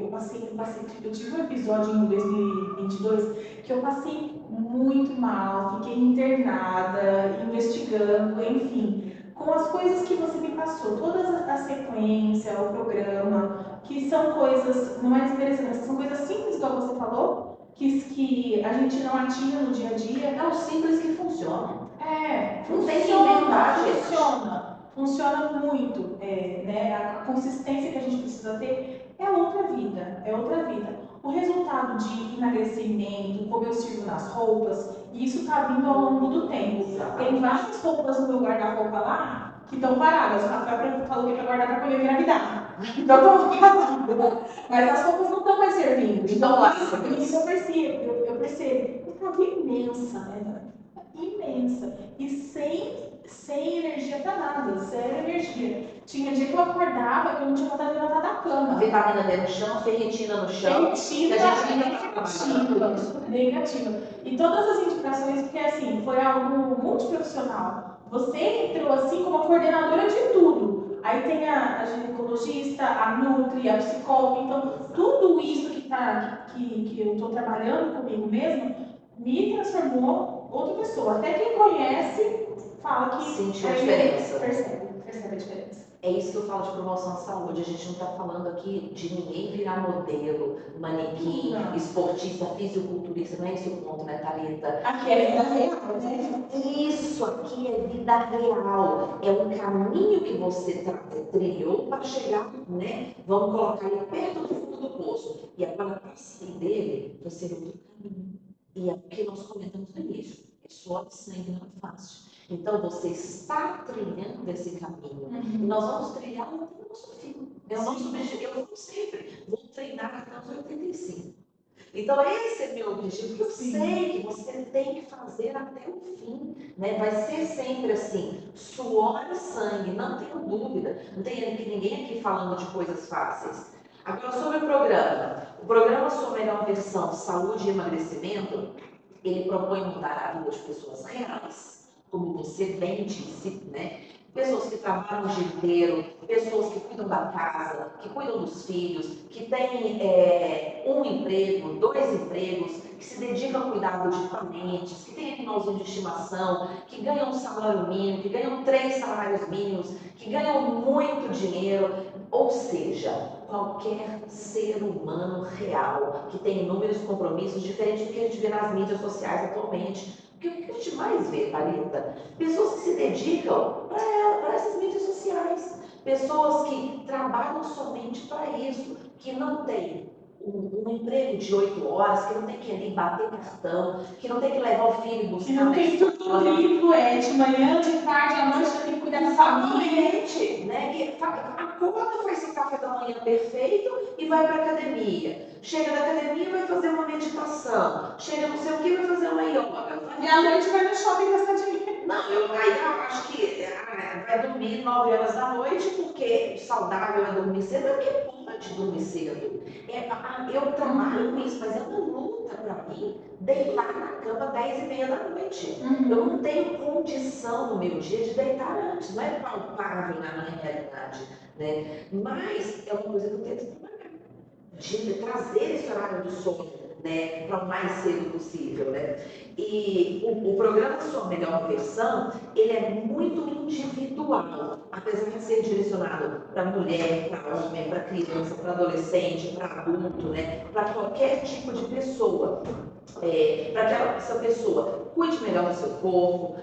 Eu tive um episódio em 2022 que eu passei muito mal, fiquei internada, investigando, enfim. Com as coisas que você me passou, toda a sequência, o programa, que são coisas, não é desmerecendo, são coisas simples, igual você falou, que a gente não atinge no dia a dia. É o simples que funciona. Não tem que inventar, funciona muito, né? A consistência que a gente precisa ter é outra vida, O resultado de emagrecimento, como eu sirvo nas roupas, isso está vindo ao longo do tempo. Tem várias roupas no meu guarda-roupa lá que estão paradas. O Rafael falou que é para guardar para poder engravidar. Então estão paradas. Mas as roupas não estão mais servindo. Então, isso eu percebo. Uma vida imensa, né, Dani? Imensa. E sem energia para nada, zero energia. Tinha dia que eu acordava que eu não tinha vontade de levantar da cama. Vitamina D no chão, ferritina no chão. Negativa. E todas as indicações, porque assim, foi algo multiprofissional. Você entrou assim como a coordenadora de tudo. Aí tem a ginecologista, a nutri, a psicóloga. Então, tudo isso que eu estou trabalhando comigo mesmo me transformou outra pessoa. Até quem conhece fala que sentiu a diferença. Percebe a diferença. É isso que eu falo de promoção à saúde. A gente não está falando aqui de ninguém virar modelo, manequim, esportista, fisiculturista. Não é esse o ponto, né, Thalita? Aqui é vida real, né? Isso aqui é vida real. É um caminho que você trilhou para chegar, né? Vamos colocar ele perto do fundo do poço. E agora, para sair dele, você vai outro caminho. E é o que nós comentamos no início. É suor de sangue, não é fácil. Então, você está trilhando esse caminho. E nós vamos trilhar até o nosso fim. É o nosso objetivo. Eu vou sempre. Vou treinar até os 85. Então, esse é meu objetivo. Porque eu sei que você tem que fazer até o fim. Né? Vai ser sempre assim. Suor e sangue. Não tenho dúvida. Não tem ninguém aqui falando de coisas fáceis. Agora, sobre o programa. O programa Sua Melhor Versão, Saúde e Emagrecimento, ele propõe mudar a vida de pessoas reais, como você bem disse, né? pessoas que trabalham o dia inteiro, pessoas que cuidam da casa, que cuidam dos filhos, que têm um emprego, 2 empregos, que se dedicam ao cuidado de parentes, que têm animalzinho de estimação, que ganham um salário mínimo, que ganham 3 salários mínimos, que ganham muito dinheiro, ou seja, qualquer ser humano real que tem inúmeros compromissos diferentes do que a gente vê nas mídias sociais atualmente. Porque o que a gente mais vê, Thalita? Pessoas que se dedicam para essas mídias sociais, pessoas que trabalham somente para isso, que não têm um emprego de 8 horas, que não tem que ir ali bater cartão, que não tem que levar o filho buscar. Que não tem tudo triplo, de manhã, de tarde, à noite, tem que cuidar da família. Exatamente, né? Que acorda, faz esse café da manhã perfeito e vai para academia. Chega da academia, vai fazer uma meditação. Chega não sei o que, vai fazer uma yoga. E à noite vai no shopping gastar dinheiro. Não, eu acho que vai dormir 9 horas da noite, porque saudável é dormir cedo, é porque pode dormir cedo. Eu trabalho com isso, mas é uma luta para mim deitar na cama 10h30 da noite. Eu não tenho condição no meu dia de deitar antes, não é palpável na minha realidade, né? Mas é uma coisa que eu tento trabalhar, de trazer esse horário do sono, né, para o mais cedo possível, né? E o programa Sua Melhor Versão, ele é muito individual, apesar de ser direcionado para mulher, para homem, para criança, para adolescente, para adulto, né, para qualquer tipo de pessoa. Para que essa pessoa cuide melhor do seu corpo,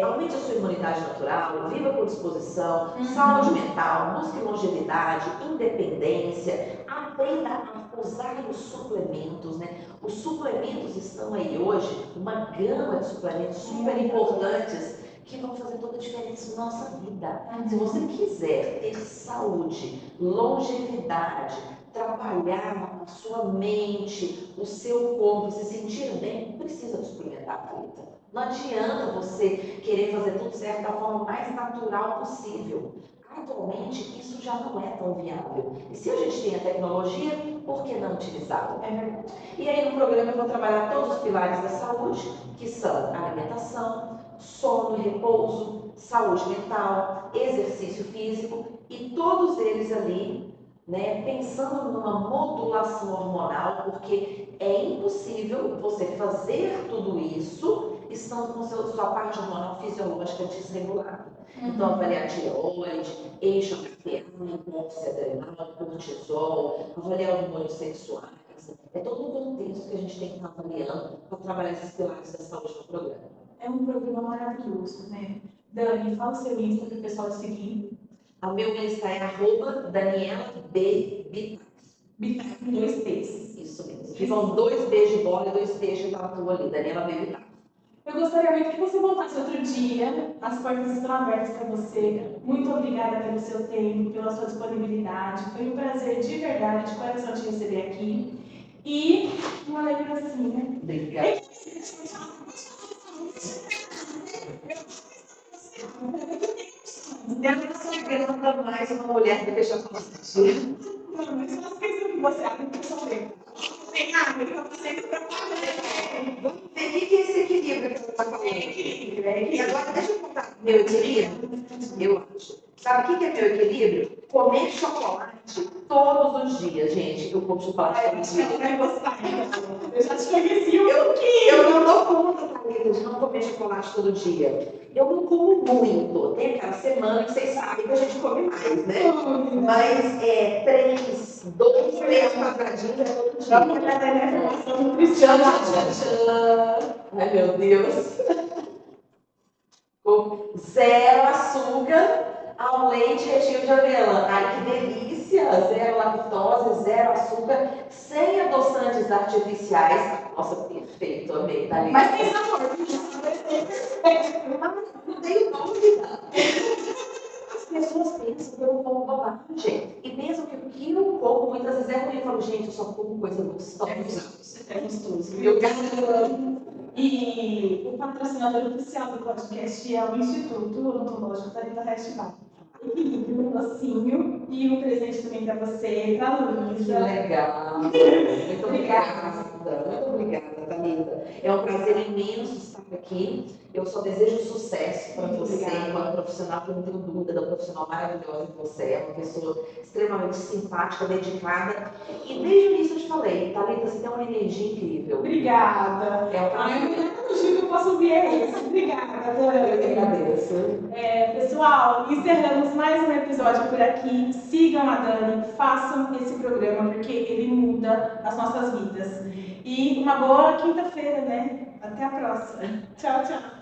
aumente a sua imunidade natural, viva com disposição, saúde mental, busque longevidade, independência, aprenda a usar os suplementos, né? Os suplementos estão aí hoje, uma gama de suplementos super importantes que vão fazer toda a diferença na nossa vida. Se você quiser ter saúde, longevidade, trabalhar a sua mente, o seu corpo, se sentir bem, precisa de suplementar, Thalita. Não adianta você querer fazer tudo certo da forma mais natural possível. Atualmente, isso já não é tão viável. E se a gente tem a tecnologia, por que não utilizá-la? É verdade. E aí no programa eu vou trabalhar todos os pilares da saúde, que são alimentação, sono e repouso, saúde mental, exercício físico, e todos eles ali, né, pensando numa modulação hormonal, porque é impossível você fazer tudo isso estando com sua parte hormonal fisiológica desregulada. Então, avaliar tireoide, eixo HPA, hipófise adrenal, cortisol, avaliar hormônios sexuais. É todo um contexto que a gente tem que estar avaliando para trabalhar esses pilares da saúde no programa. É um programa maravilhoso, né? Dani, fala o seu Insta para o pessoal te seguir. O meu Insta é @DanielaB Bitaco com 2 T's. Isso mesmo. Ficam 2 B's de bola e 2 T's de tatu ali, Daniela B. Eu gostaria muito que você voltasse outro dia. As portas estão abertas para você. Muito obrigada pelo seu tempo, pela sua disponibilidade. Foi um prazer de verdade, de coração te receber aqui. E uma lembrancinha. Obrigada. Eu não sou grata mais uma mulher do que já consegui. Não, mas faça isso que você abre o seu tempo. Tem nada, eu estou sempre preparada. Vamos ver o que é esse equilíbrio que você está falando. E agora deixa eu contar meu equilíbrio. Eu acho. Sabe o que é meu equilíbrio? Comer chocolate todos os dias, gente. Eu como chocolate Ai, todos os acho que dias. ela vai gostar. Eu já te conheci um Eu pouquinho. não dou conta, Thalita, de não comer chocolate todo dia. Eu não como muito. Tem aquela semana que vocês sabem que a gente come mais, né? Mas 2, 3 quadradinhos é todo dia. Vamos tratar da informação nutricional. Ai, meu Deus. Com 0 açúcar ao leite recheio de avelã. Ai, que delícia! 0 lactose, 0 açúcar, sem adoçantes artificiais. Nossa, perfeito, amei. Tá Mas tem sabor. Não tenho dúvida. As pessoas pensam que eu não como bobagem. E pensam que o que eu como muitas vezes é ruim. Eu falo, gente, eu só como coisa gostosa. É gostoso. Eu garanto. E o patrocinador oficial do podcast é o Instituto Odontológico Thalita Festival. Um docinho e um presente também para você, para a Que Luísa. legal. Muito obrigada. Muito obrigada, Thalita. É um prazer imenso estar aqui. Eu só desejo sucesso para Muito você, obrigada. enquanto profissional, que eu não tenho dúvida da profissional maravilhosa que você é, uma pessoa extremamente simpática, dedicada. E desde o início eu te falei, Thalita, você tem uma energia incrível. Obrigada. É um Ai, prazer. o melhor elogio que eu posso ouvir é esse. Obrigada, Eu que Dani. agradeço. Pessoal, encerramos mais um episódio por aqui. Sigam a Dani, façam esse programa, porque ele muda as nossas vidas. E uma boa quinta-feira, né? Até a próxima. Tchau, tchau.